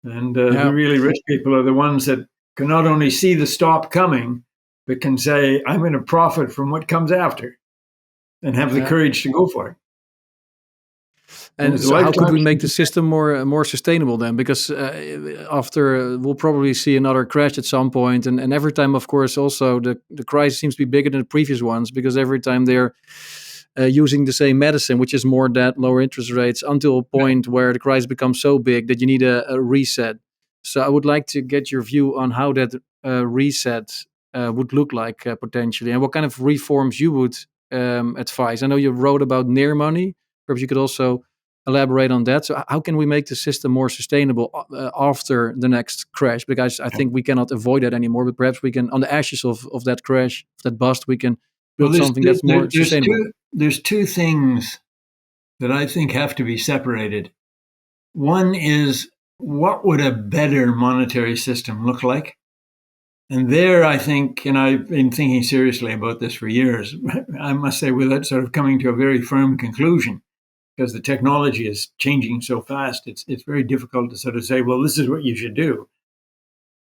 And the really rich people are the ones that can not only see the stop coming, but can say, I'm going to profit from what comes after, and have the courage to go for it. And so how could we make the system more sustainable then? Because after we'll probably see another crash at some point, and every time, of course, also the crisis seems to be bigger than the previous ones, because every time they're using the same medicine, which is more debt, lower interest rates, until a point where the crisis becomes so big that you need a reset. So I would like to get your view on how that reset would look like potentially, and what kind of reforms you would advice? I know you wrote about near money. Perhaps you could also elaborate on that. So how can we make the system more sustainable after the next crash? Because I think we cannot avoid that anymore, but perhaps we can, on the ashes of that crash, of that bust, we can Well, build something that's more sustainable. there's two things that I think have to be separated. One is, what would a better monetary system look like? And there, I think, and I've been thinking seriously about this for years, I must say, without sort of coming to a very firm conclusion, because the technology is changing so fast, it's very difficult to sort of say, well, this is what you should do.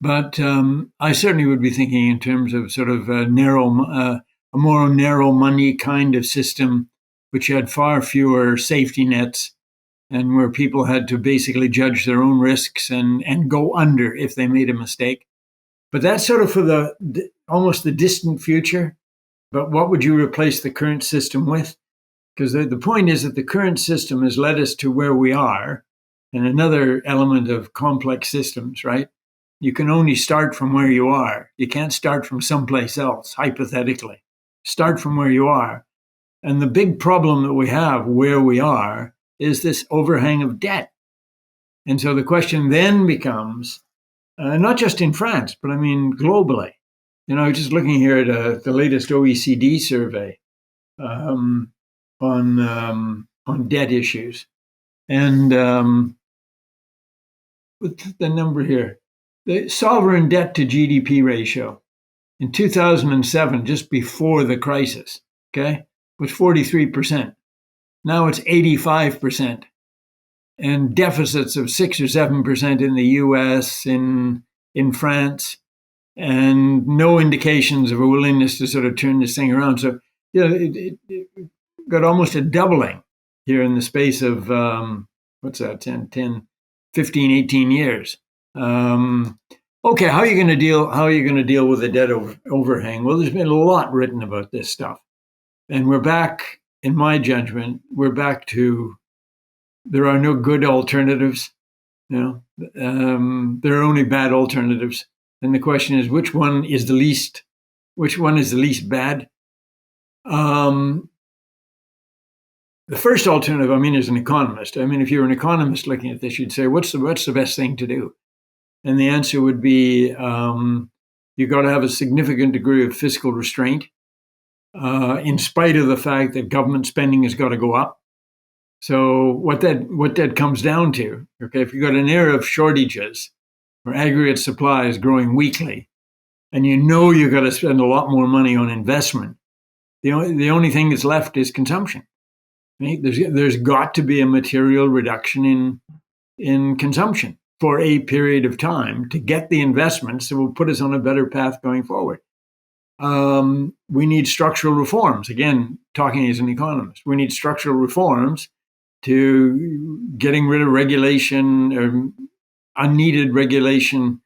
But I certainly would be thinking in terms of sort of a more narrow money kind of system, which had far fewer safety nets, and where people had to basically judge their own risks and go under if they made a mistake. But that's sort of for the almost the distant future. But what would you replace the current system with? Because the point is that the current system has led us to where we are. And another element of complex systems, right? You can only start from where you are. You can't start from someplace else, hypothetically. Start from where you are. And the big problem that we have where we are is this overhang of debt. And so the question then becomes, not just in France, but I mean globally. Just looking here at the latest OECD survey on debt issues, and what's the number here? The sovereign debt to GDP ratio in 2007, just before the crisis, okay, was 43%. Now it's 85%. And deficits of 6 or 7% in the US, in France, and no indications of a willingness to sort of turn this thing around. So, it got almost a doubling here in the space of, 15, 18 years. Okay, how are you going to deal with the debt overhang? Well, there's been a lot written about this stuff. And we're back, in my judgment, to there are no good alternatives. There are only bad alternatives. And the question is, which one is the least bad? The first alternative, as an economist, if you're an economist looking at this, you'd say, what's the best thing to do? And the answer would be, you've got to have a significant degree of fiscal restraint, in spite of the fact that government spending has got to go up. So what that comes down to, okay, if you've got an era of shortages or aggregate supplies growing weakly, and you've got to spend a lot more money on investment, the only thing that's left is consumption. Right? There's got to be a material reduction in consumption for a period of time to get the investments that will put us on a better path going forward. We need structural reforms. Again, talking as an economist, we need structural reforms to getting rid of regulation or unneeded regulation.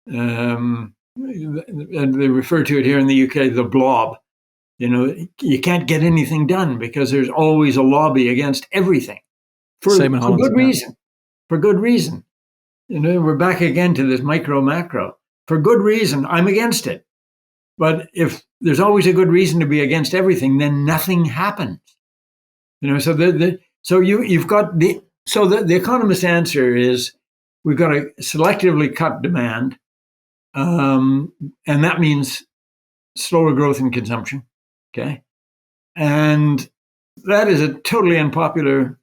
And they refer to it here in the UK, the blob. You can't get anything done because there's always a lobby against everything for good reason. For good reason. We're back again to this micro macro. For good reason, I'm against it. But if there's always a good reason to be against everything, then nothing happens. So you've got the economist's answer is we've got to selectively cut demand, and that means slower growth in consumption. Okay, and that is a totally unpopular.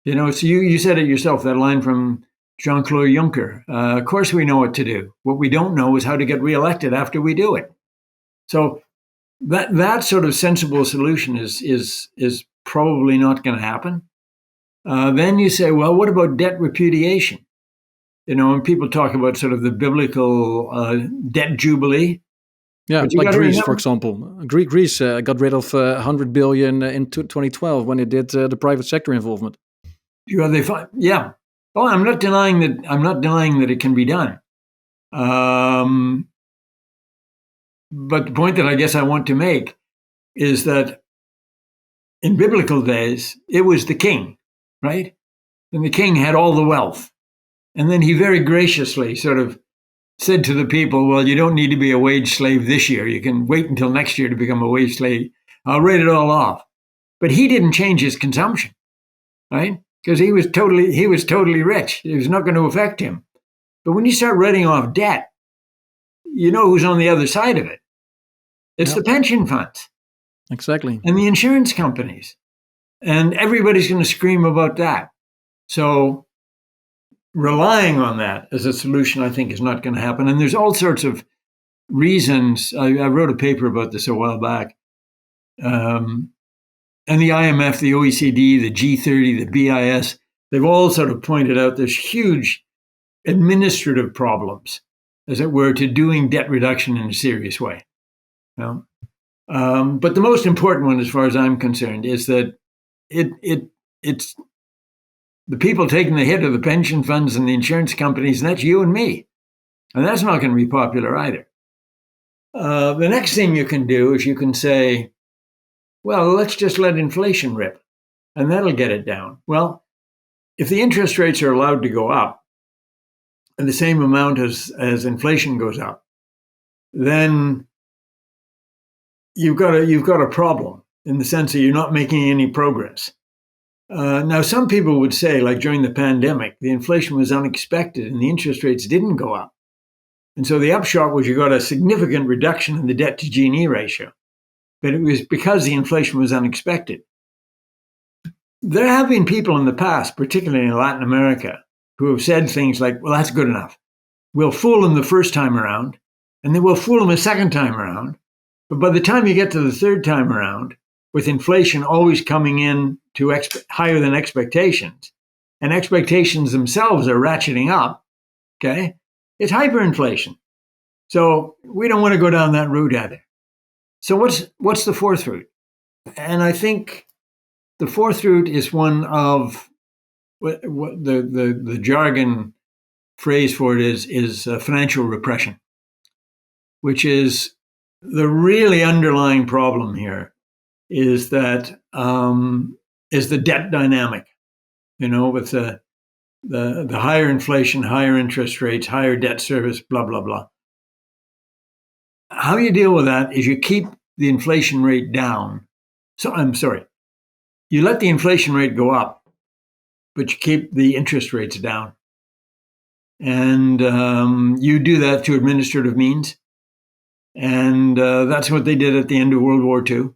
So you said it yourself, that line from Jean-Claude Juncker. Of course, we know what to do. What we don't know is how to get reelected after we do it. So that sort of sensible solution is probably not going to happen. Then you say, well, what about debt repudiation? And people talk about sort of the biblical debt jubilee. Yeah, like Greece, for example. Greece got rid of 100 billion in 2012 when it did the private sector involvement. Yeah. Well, I'm not denying that it can be done. But the point that I guess I want to make is that in biblical days, it was the king, right? And the king had all the wealth. And then he very graciously sort of said to the people, well, you don't need to be a wage slave this year. You can wait until next year to become a wage slave I'll write it all off. But he didn't change his consumption, right? Because he was totally rich. It was not going to affect him. But when you start writing off debt, you know who's on the other side of it. It's the pension funds. Exactly. And the insurance companies. And everybody's going to scream about that. So relying on that as a solution, I think, is not going to happen. And there's all sorts of reasons. I wrote a paper about this a while back. And the IMF, the OECD, the G30, the BIS, they've all sort of pointed out there's huge administrative problems, as it were, to doing debt reduction in a serious way. You know? But the most important one, as far as I'm concerned, is that it's the people taking the hit are the pension funds and the insurance companies, and that's you and me. And that's not going to be popular either. The next thing you can do is you can say, well, let's just let inflation rip, and that'll get it down. Well, if the interest rates are allowed to go up and the same amount as inflation goes up, then you've got a problem in the sense that you're not making any progress. Now, some people would say, like during the pandemic, the inflation was unexpected and the interest rates didn't go up. And so the upshot was you got a significant reduction in the debt to G&E ratio. But it was because the inflation was unexpected. There have been people in the past, particularly in Latin America, who have said things like, well, that's good enough. We'll fool them the first time around, and then we'll fool them a second time around. But by the time you get to the third time around, with inflation always coming in to higher than expectations, and expectations themselves are ratcheting up, okay, it's hyperinflation. So we don't want to go down that route either. So what's the fourth route? And I think the fourth route is one of what the jargon phrase for it is financial repression, which is the really underlying problem here is that is the debt dynamic, you know, with the higher inflation, higher interest rates, higher debt service, blah, blah, blah. How you deal with that is you keep the inflation rate down. So I'm sorry, you let the inflation rate go up, but you keep the interest rates down. And you do that through administrative means. And that's what they did at the end of World War II.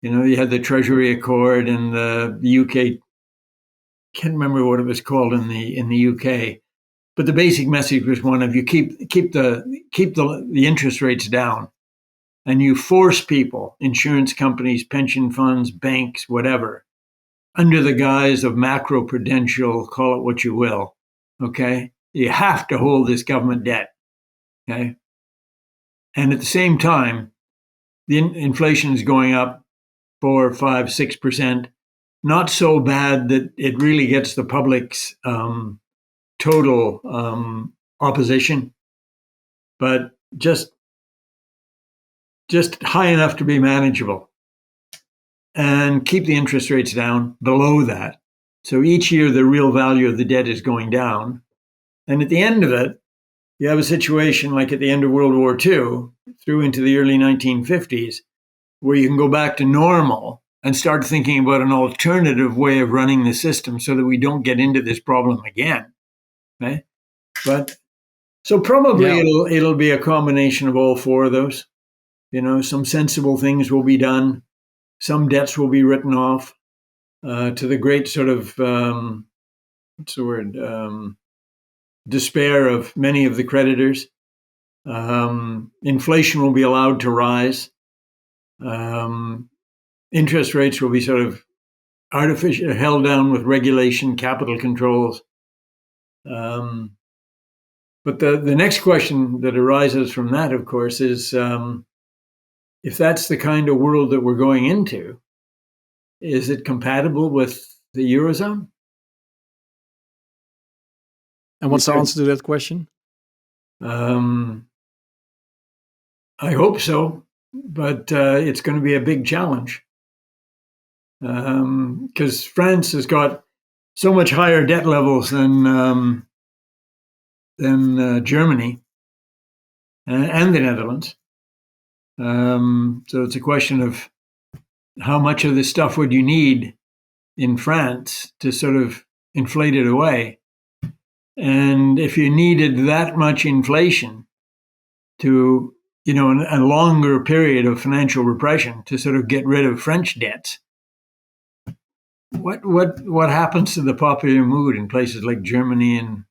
You know, you had the Treasury Accord and the UK, can't remember what it was called in the UK. But the basic message was one of you keep the interest rates down, and you force people, insurance companies, pension funds, banks, whatever, under the guise of macro-prudential, call it what you will, okay? You have to hold this government debt, okay? And at the same time, the inflation is going up 4, 5, 6%, not so bad that it really gets the public's total opposition, but just high enough to be manageable, and keep the interest rates down below that. So each year the real value of the debt is going down. And at the end of it, you have a situation like at the end of World War II through into the early 1950s, where you can go back to normal and start thinking about an alternative way of running the system so that we don't get into this problem again. Okay? But so probably it'll be a combination of all four of those. You know, some sensible things will be done. Some debts will be written off to the great sort of, what's the word, despair of many of the creditors. Inflation will be allowed to rise. Interest rates will be sort of artificially held down with regulation, capital controls. But the next question that arises from that, of course, is if that's the kind of world that we're going into, is it compatible with the eurozone? And what's the answer to that question? I hope so, but it's going to be a big challenge because France has got so much higher debt levels than Germany and the Netherlands. So it's a question of how much of this stuff would you need in France to sort of inflate it away? And if you needed that much inflation to, a longer period of financial repression to sort of get rid of French debts, what happens to the popular mood in places like Germany and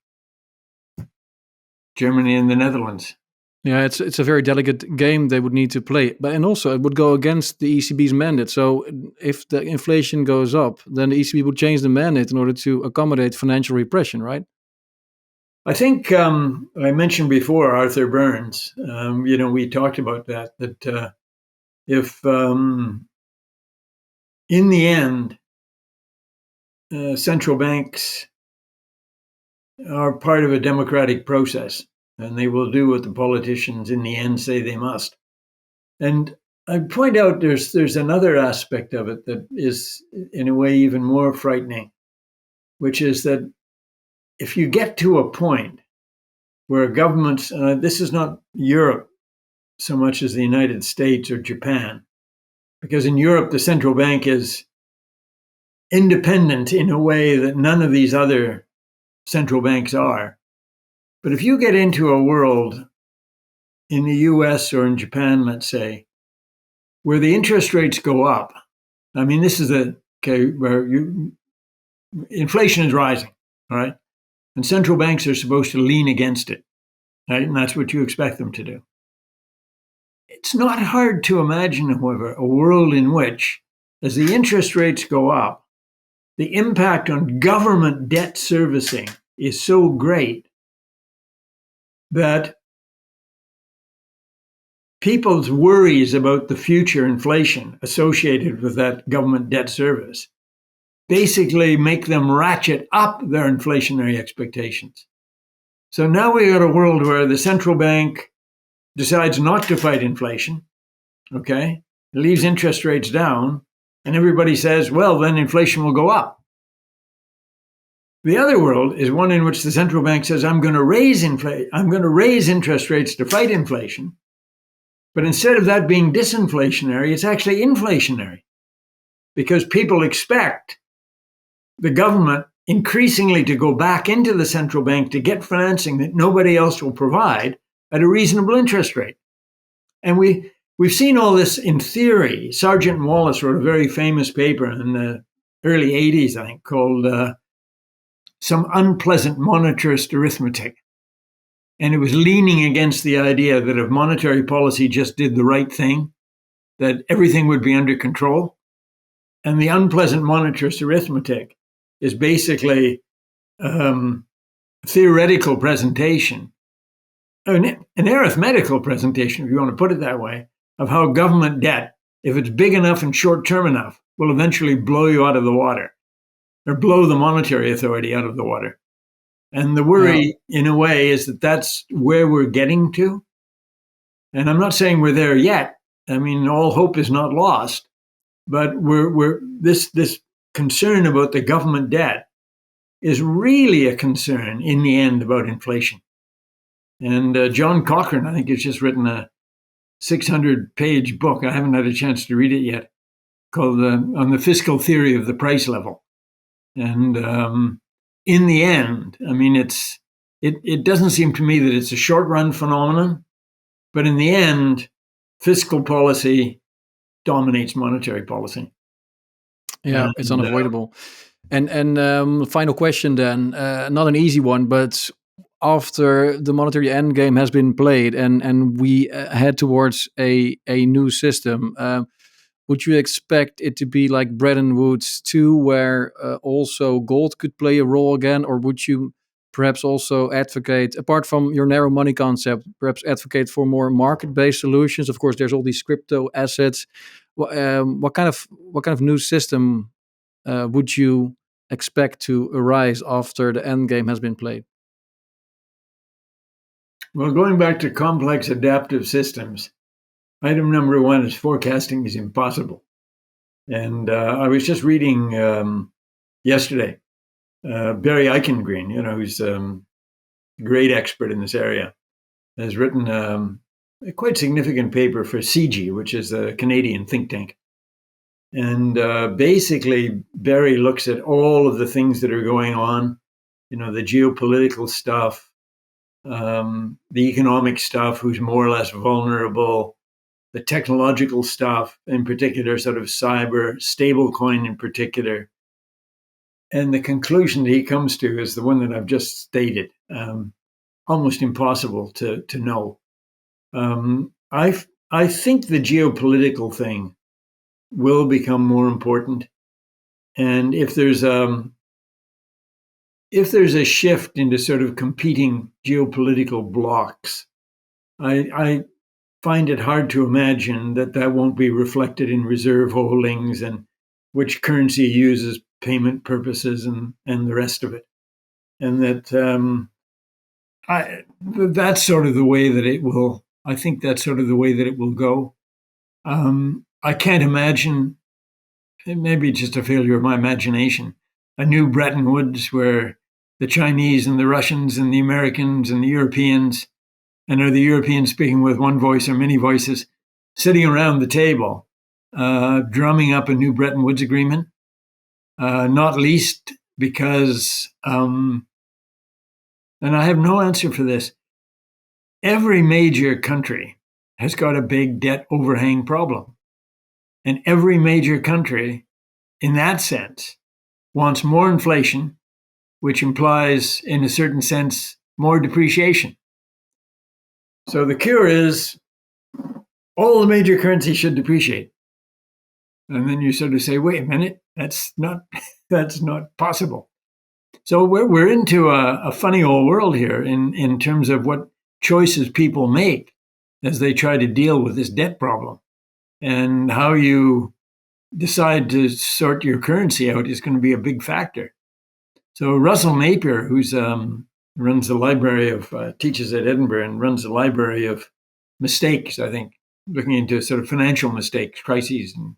the Netherlands? Yeah, it's a very delicate game they would need to play, and also it would go against the ECB's mandate. So if the inflation goes up, then the ECB would change the mandate in order to accommodate financial repression, right? I think I mentioned before Arthur Burns. We talked about that. If in the end central banks are part of a democratic process, and they will do what the politicians in the end say they must. And I point out there's another aspect of it that is, in a way, even more frightening, which is that if you get to a point where governments, this is not Europe so much as the United States or Japan, because in Europe the central bank is independent in a way that none of these other central banks are. But if you get into a world in the US or in Japan, let's say, where the interest rates go up, I mean, this is where inflation is rising, all right? And central banks are supposed to lean against it, right? And that's what you expect them to do. It's not hard to imagine, however, a world in which, as the interest rates go up, the impact on government debt servicing is so great that people's worries about the future inflation associated with that government debt service basically make them ratchet up their inflationary expectations. So now we got a world where the central bank decides not to fight inflation, okay? It leaves interest rates down, and everybody says, well, then inflation will go up. The other world is one in which the central bank says, I'm going to raise interest rates to fight inflation. But instead of that being disinflationary, it's actually inflationary, because people expect the government increasingly to go back into the central bank to get financing that nobody else will provide at a reasonable interest rate. And we've seen all this in theory. Sargent and Wallace wrote a very famous paper in the early 80s, I think, called Some Unpleasant Monetarist Arithmetic. And it was leaning against the idea that if monetary policy just did the right thing, that everything would be under control. And the unpleasant monetarist arithmetic is basically theoretical presentation, an arithmetical presentation, if you want to put it that way, of how government debt, if it's big enough and short-term enough, will eventually blow you out of the water, or blow the monetary authority out of the water. And the worry, in a way, is that that's where we're getting to. And I'm not saying we're there yet. I mean, all hope is not lost. But this concern about the government debt is really a concern in the end about inflation. And John Cochrane, I think, has just written a 600-page book. I haven't had a chance to read it yet, called On the Fiscal Theory of the Price Level. And in the end, I mean, it doesn't seem to me that it's a short-run phenomenon, but in the end, fiscal policy dominates monetary policy. Yeah, it's unavoidable. And final question then, not an easy one, but after the monetary endgame has been played and we head towards a new system, would you expect it to be like Bretton Woods II, where also gold could play a role again, or would you perhaps also advocate, apart from your narrow money concept, perhaps advocate for more market-based solutions? Of course, there's all these crypto assets. What kind of new system would you expect to arise after the end game has been played? Well, going back to complex adaptive systems, item number one is forecasting is impossible. And I was just reading yesterday, Barry Eichengreen, who's a great expert in this area, has written a quite significant paper for CG, which is a Canadian think tank. And basically, Barry looks at all of the things that are going on, the geopolitical stuff, the economic stuff, who's more or less vulnerable, the technological stuff, in particular, sort of cyber, stablecoin in particular. And the conclusion that he comes to is the one that I've just stated. Almost impossible to know. I think the geopolitical thing will become more important, and if there's a shift into sort of competing geopolitical blocks, I find it hard to imagine that won't be reflected in reserve holdings and which currency uses payment purposes and the rest of it, and that that's sort of the way that it will. I think that's sort of the way that it will go. I can't imagine. It may be just a failure of my imagination. A new Bretton Woods where the Chinese and the Russians and the Americans and the Europeans, and are the Europeans speaking with one voice or many voices, sitting around the table, drumming up a new Bretton Woods agreement, not least because, and I have no answer for this, every major country has got a big debt overhang problem. And every major country, in that sense, wants more inflation, which implies, in a certain sense, more depreciation. So the cure is all the major currencies should depreciate. And then you sort of say, wait a minute, that's not possible. So we're into a funny old world here in terms of what choices people make as they try to deal with this debt problem. And how you decide to sort your currency out is going to be a big factor. So Russell Napier, who's runs the library of teaches at Edinburgh and runs the library of mistakes, I think, looking into sort of financial mistakes, crises, and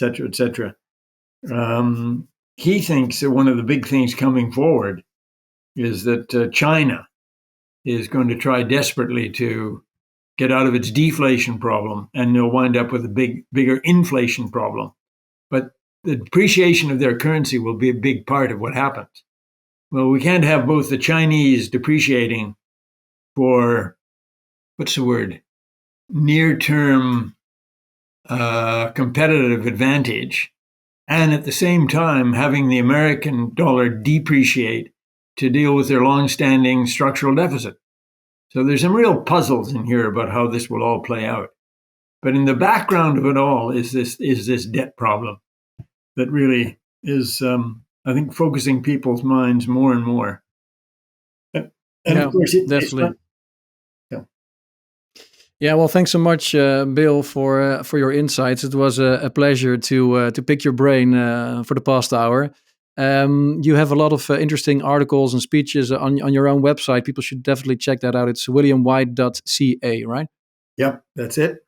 et cetera. He thinks that one of the big things coming forward is that China is going to try desperately to get out of its deflation problem, and they'll wind up with a bigger inflation problem. But the depreciation of their currency will be a big part of what happens. Well, we can't have both the Chinese depreciating for, near-term competitive advantage, and at the same time having the American dollar depreciate to deal with their long-standing structural deficit. So there's some real puzzles in here about how this will all play out. But in the background of it all is this debt problem that really is, I think, focusing people's minds more and more. And of course, definitely. Yeah, well, thanks so much, Bill, for your insights. It was a pleasure to pick your brain for the past hour. You have a lot of interesting articles and speeches on your own website. People should definitely check that out. It's williamwhite.ca, right? Yep, that's it.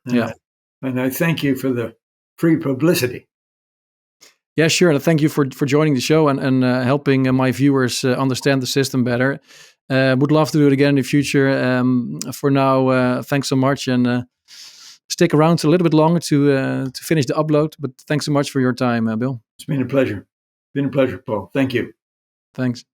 And I thank you for the free publicity. Yeah, sure. And thank you for joining the show and helping my viewers understand the system better. Would love to do it again in the future. For now, thanks so much, and stick around a little bit longer to finish the upload. But thanks so much for your time, Bill. It's been a pleasure. Paul. Thank you. Thanks.